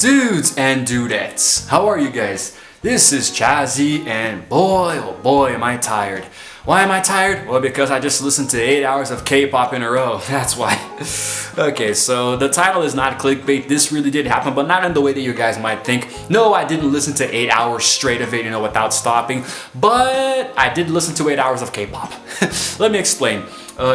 Dudes and dudettes, how are you guys? This is Chazzy, and boy, oh boy, am I tired. Why am I tired? Well, because I just listened to 8 hours of K-pop in a row, that's why. Okay, so the title is not clickbait. This really did happen, but not in the way that you guys might think. No, I didn't listen to 8 hours straight of it, without stopping, but I did listen to 8 hours of K-pop. Let me explain.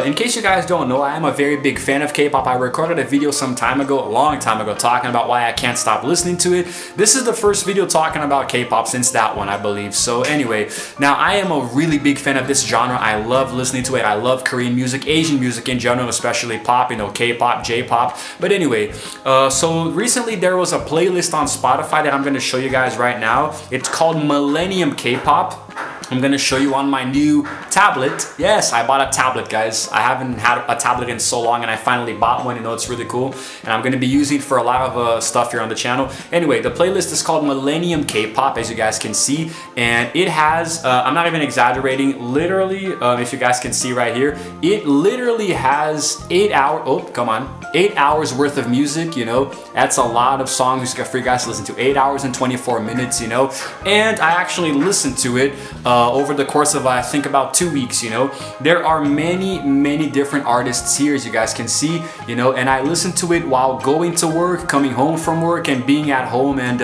In case you guys don't know, I am a very big fan of K-pop. I recorded a video some time ago, a long time ago, talking about why I can't stop listening to it. This is the first video talking about K-pop since that one, I believe. So anyway, now I am a really big fan of this genre. I love listening to it. I love Korean music, Asian music in general, especially pop, K-pop, J-pop. But anyway, so recently there was a playlist on Spotify that I'm going to show you guys right now. It's called Millennium K-pop. I'm gonna show you on my new tablet. Yes, I bought a tablet, guys. I haven't had a tablet in so long, and I finally bought one. It's really cool, and I'm gonna be using it for a lot of stuff here on the channel. Anyway, the playlist is called Millennium K-pop, as you guys can see, and it has, I'm not even exaggerating, literally, if you guys can see right here, it literally has 8 hours worth of music, That's a lot of songs for you guys to listen to, 8 hours and 24 minutes, And I actually listened to it over the course of, I think, about 2 weeks, There are many different artists here, as you guys can see, and I listened to it while going to work, coming home from work, and being at home and,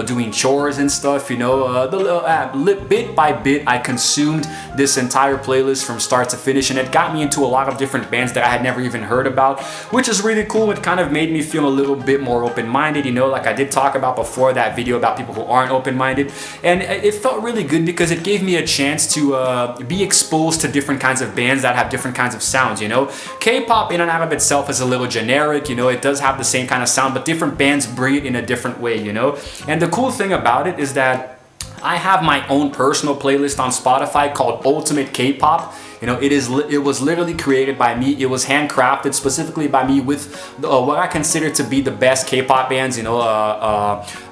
doing chores and stuff, bit by bit, I consumed this entire playlist from start to finish, and it got me into a lot of different bands that I had never even heard about, which is really cool. It kind of made me feel a little bit more open-minded, like I did talk about before that video about people who aren't open-minded, and it felt really good because it gave me a chance to be exposed to different kinds of bands that have different kinds of sounds, K-pop in and out of itself is a little generic, it does have the same kind of sound, but different bands bring it in a different way, And the cool thing about it is that I have my own personal playlist on Spotify called Ultimate K-pop. It was literally created by me. It was handcrafted specifically by me with what I consider to be the best K-pop bands,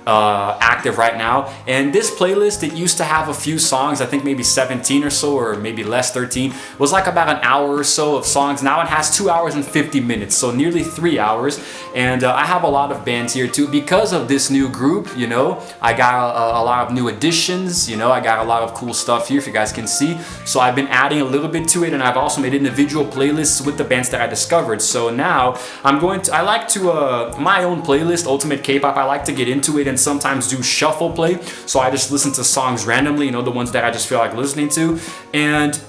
active right now. And this playlist, it used to have a few songs, I think maybe 17 or so, or maybe less, 13. It was like about an hour or so of songs. Now it has 2 hours and 50 minutes, so nearly 3 hours. And I have a lot of bands here too because of this new group. I got a lot of new additions. I got a lot of cool stuff here, if you guys can see. So I've been adding a little bit to it, and I've also made individual playlists with the bands that I discovered. So now I like to my own playlist, Ultimate K-pop. I like to get into it and sometimes do shuffle play. So I just listen to songs randomly, the ones that I just feel like listening to. And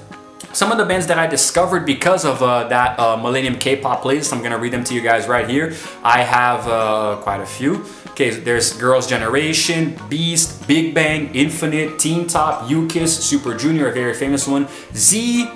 some of the bands that I discovered because of that Millennium K-pop playlist, I'm gonna read them to you guys right here. I have quite a few. Okay, there's Girls' Generation, Beast, Big Bang, Infinite, Teen Top, U-Kiss, Super Junior, a very famous one, Z,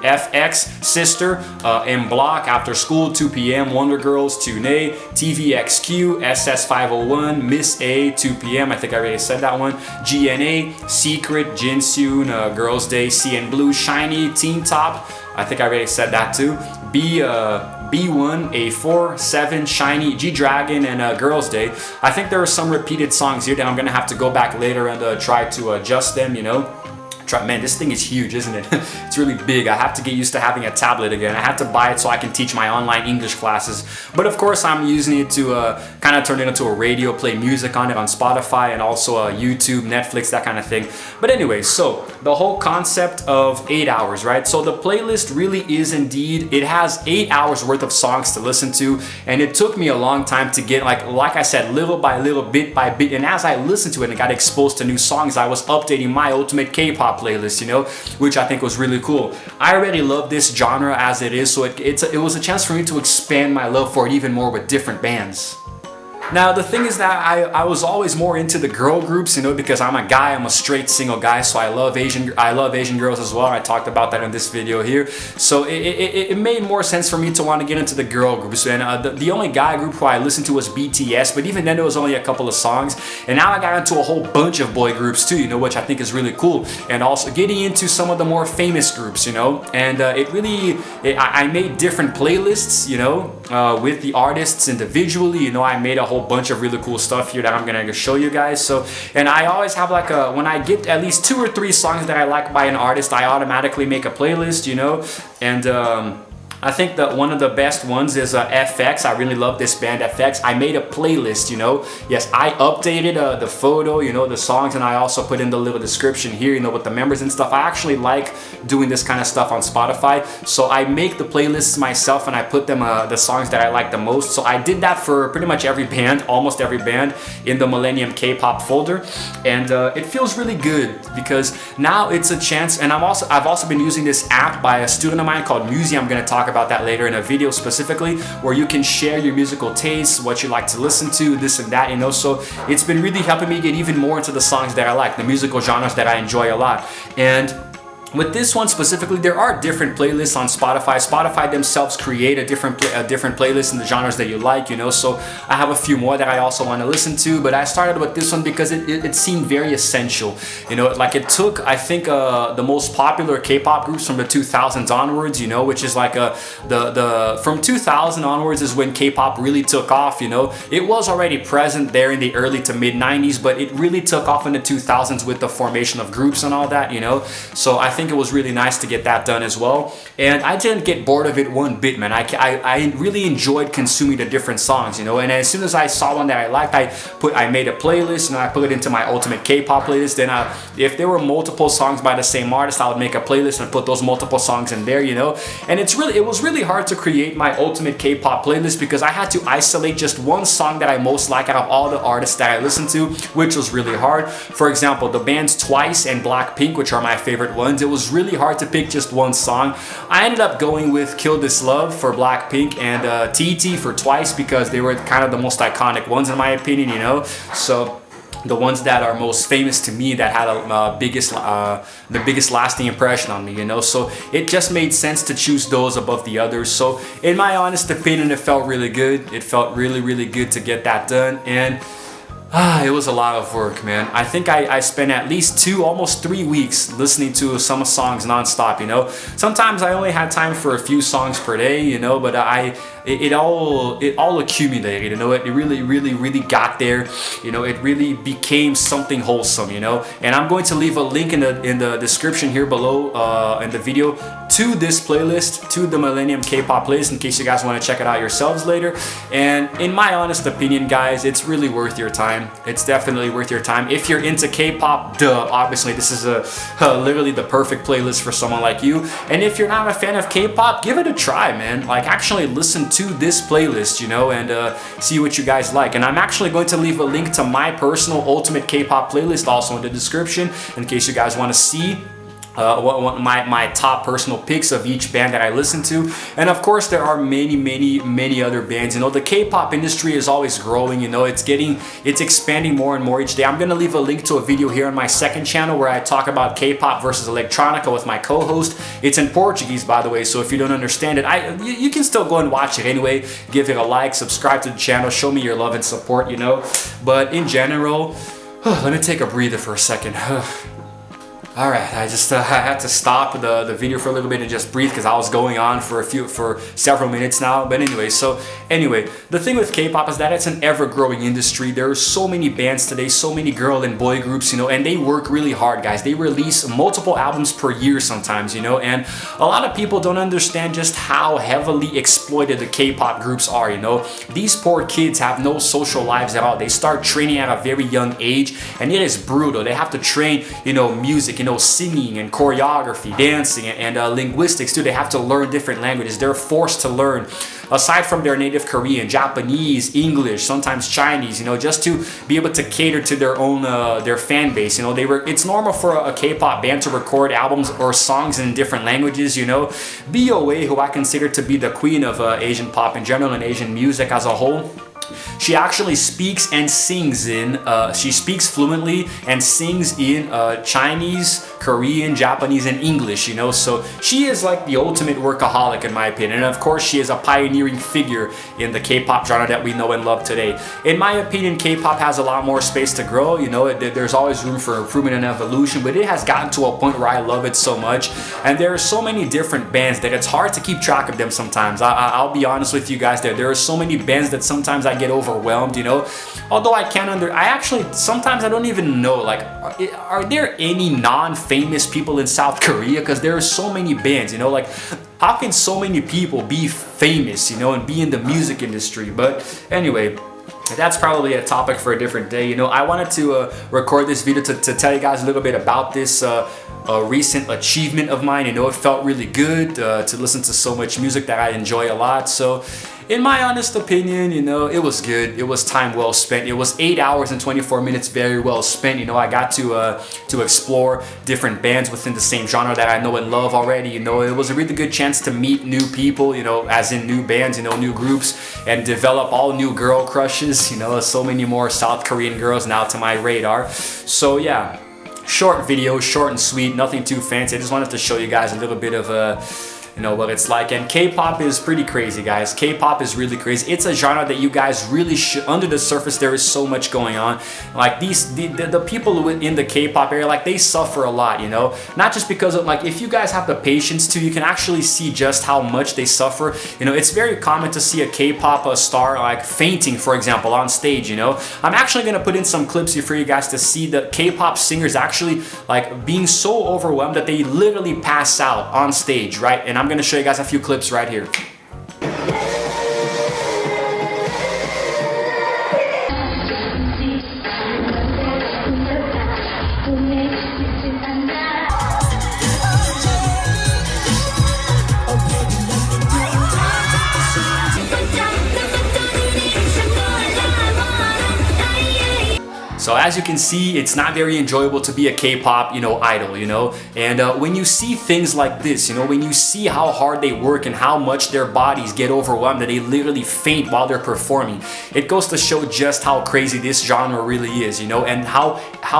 FX, Sister, M Block, After School, 2 PM, Wonder Girls, Tune, TVXQ, SS501, Miss A, 2 PM, I think I already said that one, GNA, Secret, Jinsoon, Girls' Day, CN Blue, Shiny, Teen Top, I think I already said that too, B1, A4, 7, Shiny, G-Dragon, and Girls' Day. I think there are some repeated songs here that I'm gonna have to go back later and try to adjust them, Man, this thing is huge, isn't it? It's really big. I have to get used to having a tablet again. I have to buy it so I can teach my online English classes. But of course, I'm using it to kind of turn it into a radio, play music on it on Spotify, and also YouTube, Netflix, that kind of thing. But anyway, so the whole concept of 8 hours, right? So the playlist really is indeed, it has 8 hours worth of songs to listen to, and it took me a long time to get, like I said, little by little, bit by bit, and as I listened to it and got exposed to new songs, I was updating my Ultimate K-pop playlist, which I think was really cool. I already love this genre as it is, so it was a chance for me to expand my love for it even more with different bands. Now, the thing is that I was always more into the girl groups, because I'm a guy, I'm a straight single guy, so I love Asian girls as well. I talked about that in this video here. So it made more sense for me to want to get into the girl groups. And the only guy group who I listened to was BTS, but even then there was only a couple of songs. And now I got into a whole bunch of boy groups too, which I think is really cool. And also getting into some of the more famous groups, And I made different playlists, with the artists individually. I made a whole bunch of really cool stuff here that I'm gonna show you guys. So, and I always have when I get at least 2 or 3 songs that I like by an artist, I automatically make a playlist, And I think that one of the best ones is FX. I really love this band FX. I made a playlist, you know. Yes, I updated the photo, you know, the songs, and I also put in the little description here, you know, with the members and stuff. I actually like doing this kind of stuff on Spotify. So I make the playlists myself and I put them the songs that I like the most. So I did that for pretty much every band, almost every band in the Millennium K-pop folder. And it feels really good because now it's a chance. And I've also been using this app by a student of mine called Musi. I'm going to talk about that later in a video specifically, where you can share your musical tastes, what you like to listen to, this and that, you know. So it's been really helping me get even more into the songs that I like, the musical genres that I enjoy a lot. And with this one specifically, there are different playlists on Spotify. Spotify themselves create a different playlist in the genres that you like, you know. So I have a few more that I also want to listen to, but I started with this one because it seemed very essential, you know. Like it took, I think, the most popular K-pop groups from the 2000s onwards, you know, which is like from 2000 onwards is when K-pop really took off, you know. It was already present there in the early to mid 90s, but it really took off in the 2000s with the formation of groups and all that, you know. So I think it was really nice to get that done as well, and I didn't get bored of it one bit, man. I really enjoyed consuming the different songs, you know. And as soon as I saw one that I liked, I made a playlist and I put it into my ultimate K-pop playlist. Then if there were multiple songs by the same artist, I would make a playlist and put those multiple songs in there, you know. And it was really hard to create my ultimate K-pop playlist because I had to isolate just one song that I most like out of all the artists that I listen to, which was really hard. For example, the bands Twice and Blackpink, which are my favorite ones, it was really hard to pick just one song. I ended up going with Kill This Love for Blackpink and TT for Twice because they were kind of the most iconic ones in my opinion, you know. So the ones that are most famous to me, that had the biggest lasting impression on me, you know. So it just made sense to choose those above the others. So in my honest opinion, it felt really good. It felt really, really good to get that done. And it was a lot of work, man. I think I spent at least almost 3 weeks listening to some songs nonstop, you know. Sometimes I only had time for a few songs per day, you know, but it all accumulated, you know. It really got there, you know. It really became something wholesome, you know. And I'm going to leave a link in the description here below in the video to this playlist, to the Millennium K-pop playlist, in case you guys want to check it out yourselves later. And in my honest opinion, guys, it's really worth your time. It's definitely worth your time. If you're into K-pop, obviously this is literally the perfect playlist for someone like you. And if you're not a fan of K-pop, give it a try, man. Like, actually listen to this playlist, you know, and see what you guys like. And I'm actually going to leave a link to my personal ultimate K-pop playlist also in the description, in case you guys want to see my top personal picks of each band that I listen to. And of course there are many other bands, you know. The K-pop industry is always growing, you know. It's expanding more and more each day. I'm gonna leave a link to a video here on my second channel where I talk about K-pop versus electronica with my co-host. It's in Portuguese, by the way, so if you don't understand it, you can still go and watch it anyway. Give it a like, subscribe to the channel, show me your love and support, you know. But in general, let me take a breather for a second. Alright, I had to stop the video for a little bit and just breathe because I was going on for several minutes now. But anyway, the thing with K-pop is that it's an ever-growing industry. There are so many bands today, so many girl and boy groups, you know, and they work really hard, guys. They release multiple albums per year sometimes, you know, and a lot of people don't understand just how heavily exploited the K-pop groups are, you know. These poor kids have no social lives at all. They start training at a very young age, and it is brutal. They have to train, you know, music, you know, singing and choreography, dancing, and linguistics too. They have to learn different languages. They're forced to learn, aside from their native Korean, Japanese, English, sometimes Chinese, you know, just to be able to cater to their own their fan base. You know, it's normal for a K-pop band to record albums or songs in different languages, you know. BOA, who I consider to be the queen of Asian pop in general and Asian music as a whole, she actually speaks and sings she speaks fluently and sings in Chinese, Korean, Japanese, and English, you know. So she is like the ultimate workaholic in my opinion. And of course she is a pioneering figure in the K-pop genre that we know and love today. In my opinion, K-pop has a lot more space to grow, you know. There's always room for improvement and evolution, but it has gotten to a point where I love it so much. And there are so many different bands that it's hard to keep track of them sometimes. I'll be honest with you guys, there are so many bands that sometimes I get overwhelmed, you know. Although I actually sometimes I don't even know, like, are there any non-famous people in South Korea? Because there are so many bands, you know, like, how can so many people be famous, you know, and be in the music industry? But anyway, that's probably a topic for a different day. You know, I wanted to record this video to tell you guys a little bit about this recent achievement of mine. You know, it felt really good to listen to so much music that I enjoy a lot. So in my honest opinion, you know, it was good. It was time well spent. It was 8 hours and 24 minutes very well spent. You know, I got to explore different bands within the same genre that I know and love already. You know, it was a really good chance to meet new people, you know, as in new bands, you know, new groups, and develop all new girl crushes. You know, so many more South Korean girls now to my radar. So yeah, short video, short and sweet, nothing too fancy. I just wanted to show you guys a little bit of you know, what it's like. And K-pop is pretty crazy, guys. K-pop is really crazy. It's a genre that you guys really should, under the surface there is so much going on. Like the people in the K-pop area, like, they suffer a lot, you know, not just because of, like, if you guys have the patience to, you can actually see just how much they suffer. You know, it's very common to see a K-pop star like fainting, for example, on stage. You know, I'm actually gonna put in some clips here for you guys to see the K-pop singers actually like being so overwhelmed that they literally pass out on stage, right? And I'm gonna show you guys a few clips right here. So as you can see, it's not very enjoyable to be a K-pop, you know, idol, you know. And when you see things like this, you know, when you see how hard they work and how much their bodies get overwhelmed that they literally faint while they're performing, it goes to show just how crazy this genre really is, you know, and how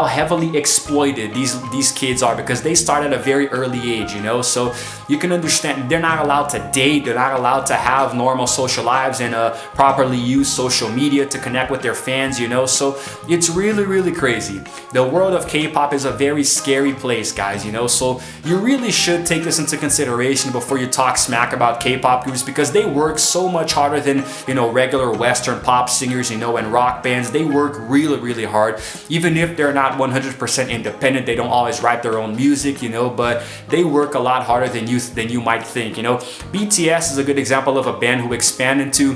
heavily exploited these kids are, because they start at a very early age, you know. So you can understand they're not allowed to date, they're not allowed to have normal social lives and properly use social media to connect with their fans, you know. So it's really crazy. The world of K-pop is a very scary place, guys, you know. So you really should take this into consideration before you talk smack about K-pop groups, because they work so much harder than, you know, regular Western pop singers, you know, and rock bands. They work really hard. Even if they're not 100% independent, they don't always write their own music, you know, but they work a lot harder than you might think, you know. BTS is a good example of a band who expand into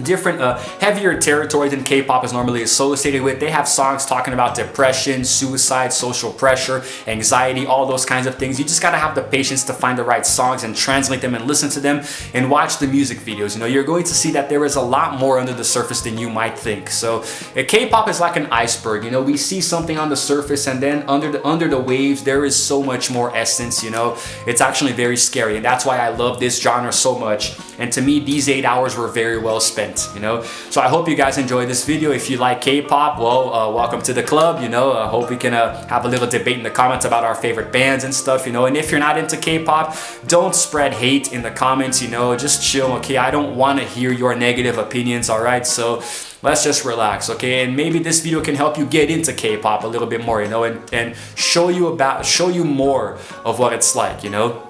different heavier territory than K-pop is normally associated with. They have songs talking about depression, suicide, social pressure, anxiety, all those kinds of things. You just gotta have the patience to find the right songs and translate them and listen to them and watch the music videos. You know, you're going to see that there is a lot more under the surface than you might think. So K-pop is like an iceberg. You know, we see something on the surface, and then under the waves there is so much more essence, you know. It's actually very scary, and that's why I love this genre so much. And to me, these 8 hours were very well spent, you know. So I hope you guys enjoyed this video. If you like K-pop, well, welcome to the club, you know. I hope we can have a little debate in the comments about our favorite bands and stuff, you know. And if you're not into K-pop, don't spread hate in the comments, you know. Just chill, okay? I don't want to hear your negative opinions, all right? So let's just relax, okay? And maybe this video can help you get into K-pop a little bit more, you know, and show you more of what it's like, you know.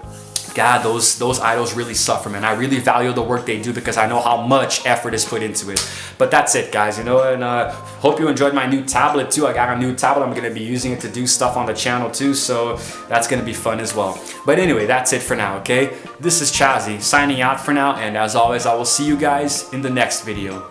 God, those idols really suffer, man. I really value the work they do because I know how much effort is put into it. But that's it, guys, you know, and hope you enjoyed my new tablet too. I got a new tablet. I'm gonna be using it to do stuff on the channel too, so that's gonna be fun as well. But anyway, that's it for now, okay? This is Chazzy signing out for now, and as always, I will see you guys in the next video.